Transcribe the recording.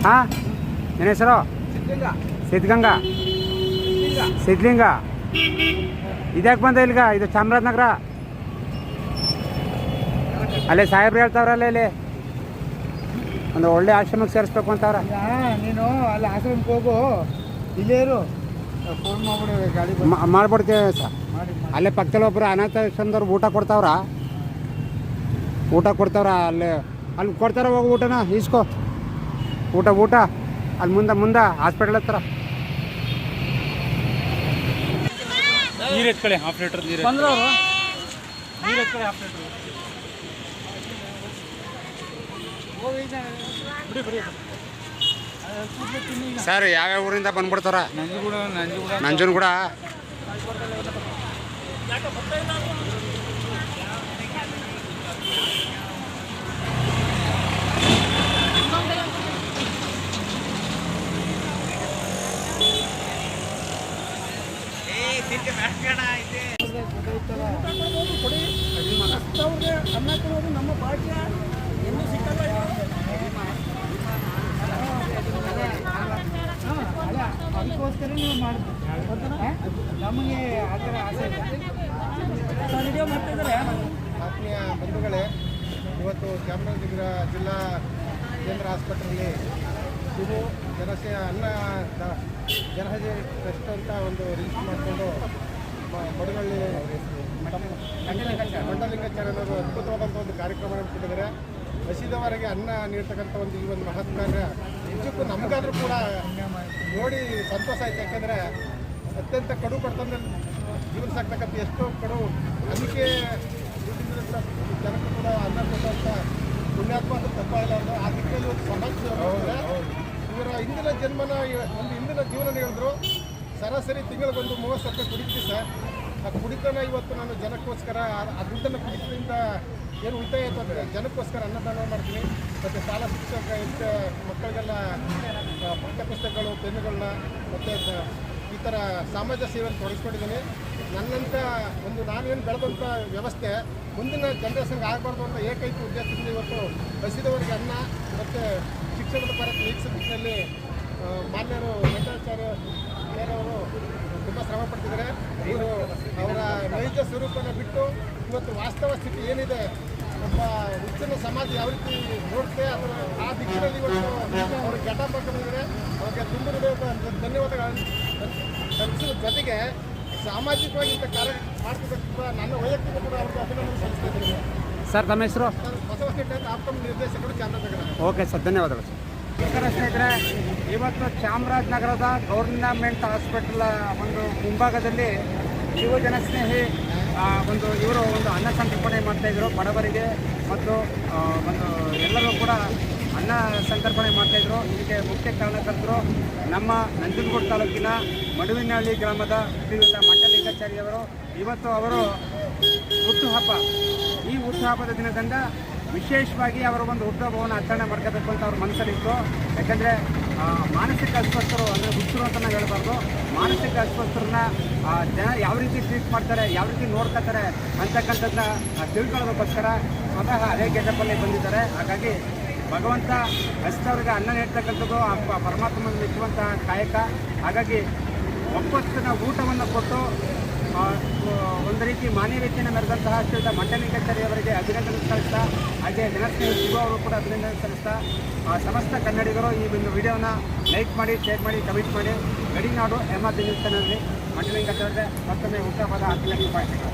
ಹಾಂ ನನ್ನ ಹೆಸರು ಸಿದ್ಧಗಂಗಾ ಸಿದ್ಧಲಿಂಗ. ಇದ್ಯಾಕೆ ಬಂದ ಇಲ್ಗ? ಇದು ಚಾಮರಾಜನಗರ. ಅಲ್ಲೇ ಸಾಹೇಬ್ರು ಹೇಳ್ತಾವ್ರಲ್ಲ ಇಲ್ಲಿ ಒಂದು ಒಳ್ಳೆ ಆಶ್ರಮಕ್ಕೆ ಸೇರಿಸ್ಬೇಕು ಅಂತವ್ರ. ನೀನು ಅಲ್ಲಿ ಆಶ್ರಮಕ್ಕೆ ಹೋಗು, ಇಲ್ಲೇ ಇರು, ಫೋನ್ ಮಾಡ್ಬಿಡು, ಗಾಡಿ ಮಾಡ್ಬಿಡ್ತೀವಿ ಸರ್. ಅಲ್ಲೇ ಪಕ್ಕದಲ್ಲಿ ಒಬ್ಬರು ಅನಾಥಾಶ್ರಮದವ್ರು ಊಟ ಕೊಡ್ತಾವ್ರ ಅಲ್ಲಿ ಕೊಡ್ತಾರ. ಹೋಗು ಊಟನ ಈಸ್ಕೊ. ಊಟ ಅಲ್ಲಿ ಮುಂದೆ ಹಾಸ್ಪಿಟಲ್ ಹತ್ರ. ನೀರು ಎತ್ಕೊಳ್ಳಿ, ಹಾಫ್ ಲೀಟರ್ ನೀರು ಬಂದ್ರವರು ನೀರು ಎತ್ಕೊಳ್ಳಿ, ಹಾಫ್ ಲೀಟರ್ ಬಿಡಿ. ಸರ್ ಯಾವ್ಯಾವ ಊರಿಂದ ಬಂದ್ಬಿಡ್ತಾರ? ನಂಜನಗೂಡ. ಅನ್ನ ಕೊಡೋದು ನಮ್ಮ ಭಾಗ್ಯ. ಇನ್ನೂ ಸಿಕ್ಕಲ್ಲ. ಅದಕ್ಕೋಸ್ಕರ ನೀವು ಮಾಡ್ತೀವಿ. ನಮಗೆ ಆ ಥರ ಆಸೆ ವಿಡಿಯೋ ಮಾಡ್ತಿದ್ದಾರೆ. ಆತ್ಮೀಯ ಬಂಧುಗಳೇ, ಇವತ್ತು ಚಾಮರಾಜನಗರ ಜಿಲ್ಲಾ ಕೇಂದ್ರ ಆಸ್ಪತ್ರೆಯಲ್ಲಿ ಇದು ಜನಹಜಿ ಟ್ರಸ್ಟ್ ಅಂತ ಒಂದು ರಿಜಿಸ್ಟರ್ ಮಾಡಿಕೊಂಡು ಬಡಗಳ್ಳಿ ಮಂಡಲಿಂಗಾಚಾರ್ಯನವರು ಅದ್ಭುತವಾದಂಥ ಒಂದು ಕಾರ್ಯಕ್ರಮ ಕೊಟ್ಟಿದ್ದಾರೆ. ಹಸಿದವರಿಗೆ ಅನ್ನ ನೀಡ್ತಕ್ಕಂಥ ಈ ಒಂದು ಮಹತ್ ಕಾರ್ಯ ನಿಜಕ್ಕೂ ನಮಗಾದರೂ ಕೂಡ ನೋಡಿ ಸಂತೋಷ ಆಯ್ತು. ಯಾಕೆಂದರೆ ಅತ್ಯಂತ ಕಡು ಬಡತನದಲ್ಲಿ ಜೀವನ ಸಾಕ್ತಕ್ಕಂಥ ಎಷ್ಟೋ ಕಡು ಅದಕ್ಕೆ ಜನಕ್ಕೂ ಕೂಡ ಅನ್ನ ಕೊಡುವಂಥ ಪುಣ್ಯಾತ್ಮ ಅಂತ ತಪ್ಪಾಗಿಲ್ಲ. ಅಂದರೆ ಆ ದಿಕ್ಕಲ್ಲಿ ಒಂದು ಸಮಾಜ ಇವರ ಹಿಂದಿನ ಜೀವನ ಹೇಳಿದ್ರು. ಸರಾಸರಿ ತಿಂಗಳಿಗೊಂದು 30 ರೂಪಾಯಿ ಕುಡಿತೀವಿ ಸರ್. ಆ ಕುಡಿತನ ಇವತ್ತು ನಾನು ಜನಕ್ಕೋಸ್ಕರ ಆ ದುಡ್ಡನ್ನು ಕುಡಿತದಿಂದ ಏನು ಉಳಿತಾಯ ಆಯಿತು ಅಂದರೆ ಜನಕ್ಕೋಸ್ಕರ ಅನ್ನದಾನ ಮಾಡ್ತೀನಿ. ಮತ್ತು ಶಾಲಾ ಶಿಕ್ಷಕ ಮಕ್ಕಳಿಗೆಲ್ಲ ಪಠ್ಯಪುಸ್ತಕಗಳು, ಪೆನ್ನುಗಳನ್ನ ಮತ್ತು ಈ ಥರ ಸಮಾಜ ಸೇವೆಯನ್ನು ತೊಡಗಿಸ್ಕೊಂಡಿದ್ದೀನಿ. ನನ್ನಂಥ ಒಂದು ನಾನೇನು ಬೆಳೆದಂಥ ವ್ಯವಸ್ಥೆ ಮುಂದಿನ ಜನರೇಷನ್ಗೆ ಆಗಬಾರ್ದು ಅಂತ ಏಕೈಕ ಉದ್ದೇಶದಿಂದ ಇವತ್ತು ಹಸಿದವರಿಗೆ ಅನ್ನ ಮತ್ತು ಶಿಕ್ಷಣದ ಪರ ನೀಗಿಸೋ ದಿಕ್ಕಿನಲ್ಲಿ ಮಾನ್ಯರು ವೆಂಕಟಾಚಾರ್ಯರವರು ತುಂಬ ಶ್ರಮ ಪಡ್ತಿದ್ದಾರೆ. ಇವರು ಅವರ ನೈಜ ಸ್ವರೂಪನ ಬಿಟ್ಟು ಇವತ್ತು ವಾಸ್ತವ ಸ್ಥಿತಿ ಏನಿದೆ, ಒಬ್ಬ ಹುಚ್ಚಿನ ಸಮಾಜ ಯಾವ ರೀತಿ ನೋಡುತ್ತೆ ಅದರ ಆ ದಿಕ್ಕಿನಲ್ಲಿ ಇವತ್ತು ಅವರು ಘಟ ಮಾಡ್ಕೊಂಡಿದ್ದಾರೆ. ಅವ್ರಿಗೆ ತುಂಬ ಧನ್ಯವಾದಗಳನ್ನು ಸಲ್ಲಿಸುವ ಜೊತೆಗೆ ಸಾಮಾಜಿಕವಾಗಿ ಇಂಥ ಕಾರ್ಯ ಮಾಡ್ತಿದ್ದಕ್ಕೆ ನನ್ನ ವೈಯಕ್ತಿಕ ಕೂಡ ಅವ್ರಿಗೆ ಅಭಿನಂದನೆ ಸಲ್ಲಿಸ್ತಿದ್ದೀನಿ. ಸರ್ ತಮ್ಮ ಹೆಸರು? ಬಸವಸ್ಟೇಟ್ ಆಪ್ತಮ್ ನಿರ್ದೇಶಕರು ಚಾಮರಾಜನಗರ. ಓಕೆ ಸರ್, ಧನ್ಯವಾದಗಳು ಸರ್. ಸ್ನೇಹಿತರೆ, ಇವತ್ತು ಚಾಮರಾಜನಗರದ ಗೌರ್ನಮೆಂಟ್ ಹಾಸ್ಪಿಟಲ್ ಒಂದು ಮುಂಭಾಗದಲ್ಲಿ ಯುವಜನ ಸ್ನೇಹಿ ಇವರು ಒಂದು ಅನ್ನ ಸಂತರ್ಪಣೆ ಮಾಡ್ತಾಯಿದ್ರು ಬಡವರಿಗೆ ಮತ್ತು ಒಂದು ಎಲ್ಲರೂ ಕೂಡ ಅನ್ನ ಸಂತರ್ಪಣೆ ಮಾಡ್ತಾಯಿದ್ರು. ಇದಕ್ಕೆ ಮುಖ್ಯ ಕಾರಣಕರ್ತರು ನಮ್ಮ ನಂಜನಗೂಡು ತಾಲೂಕಿನ ಮಡುವಿನಹಳ್ಳಿ ಗ್ರಾಮದ ಶ್ರೀಯುತ ಮಂಡಲಿಂಗಾಚಾರ್ಯವರು. ಇವತ್ತು ಅವರು ಹುಟ್ಟುಹಬ್ಬ. ಈ ಹುಟ್ಟುಹಬ್ಬದ ದಿನದಿಂದ ವಿಶೇಷವಾಗಿ ಅವರ ಒಂದು ಹುಟ್ಟುಹಬ್ಬವನ್ನು ಆಚರಣೆ ಮಾಡ್ಕೋಬೇಕು ಅಂತ ಅವ್ರ ಮನಸ್ಸಲ್ಲಿತ್ತು. ಯಾಕಂದರೆ ಮಾನಸಿಕ ಅಸ್ವಸ್ಥರು ಅಂದರೆ ಹುಚ್ಚರು ಅಂತ ನಾವು ಹೇಳ್ಬಾರ್ದು. ಮಾನಸಿಕ ಅಸ್ವಸ್ಥರನ್ನ ಜನ ಯಾವ ರೀತಿ ಟ್ರೀಟ್ ಮಾಡ್ತಾರೆ, ಯಾವ ರೀತಿ ನೋಡ್ಕೊತಾರೆ ಅಂತಕ್ಕಂಥದ್ದನ್ನ ತಿಳ್ಕೊಳ್ಳೋದಕ್ಕೋಸ್ಕರ ಸ್ವತಃ ಅದೇ ಗೆಟಪ್ಪಲ್ಲಿ ಬಂದಿದ್ದಾರೆ. ಹಾಗಾಗಿ ಭಗವಂತ ಹಸಿದವ್ರಿಗೆ ಅನ್ನ ನೀಡ್ತಕ್ಕಂಥದ್ದು ಆ ಪರಮಾತ್ಮನ ಮೆಚ್ಚುವಂಥ ಕಾಯಕ. ಹಾಗಾಗಿ ಒಪ್ಪತ್ತಿನ ಊಟವನ್ನು ಕೊಟ್ಟು ಒಂದು ರೀತಿ ಮಾನವೀಯತೆಯನ್ನು ಮೆರೆದಂತಹ ಶ್ರೀಯುತ ಮಂಡಲಿಂಗಾಚಾರ್ಯವರಿಗೆ ಅಭಿನಂದನೆ ಸಲ್ಲಿಸ್ತಾ, ಹಾಗೆ ಜನಸ್ನೇಹಿ ಶಿವ ಅವರು ಕೂಡ ಅಭಿನಂದನೆ ಸಲ್ಲಿಸ್ತಾ, ಸಮಸ್ತ ಕನ್ನಡಿಗರು ಈ ಒಂದು ವಿಡಿಯೋನ ಲೈಕ್ ಮಾಡಿ, ಶೇರ್ ಮಾಡಿ, ಕಮೆಂಟ್ ಮಾಡಿ. ಗಡಿನಾಡು ಎಮರ್ಜೆನ್ಸಿ ನ್ಯೂಸ್ ಚಾನಲ್ನಲ್ಲಿ ಮಂಡಲಿಂಗಾಚಾರ್ಯ ಮತ್ತೊಮ್ಮೆ ಹುಟ್ಟುಹಬ್ಬದ ಆತ್ಮೀಯ ಶುಭಾಶಯಗಳು.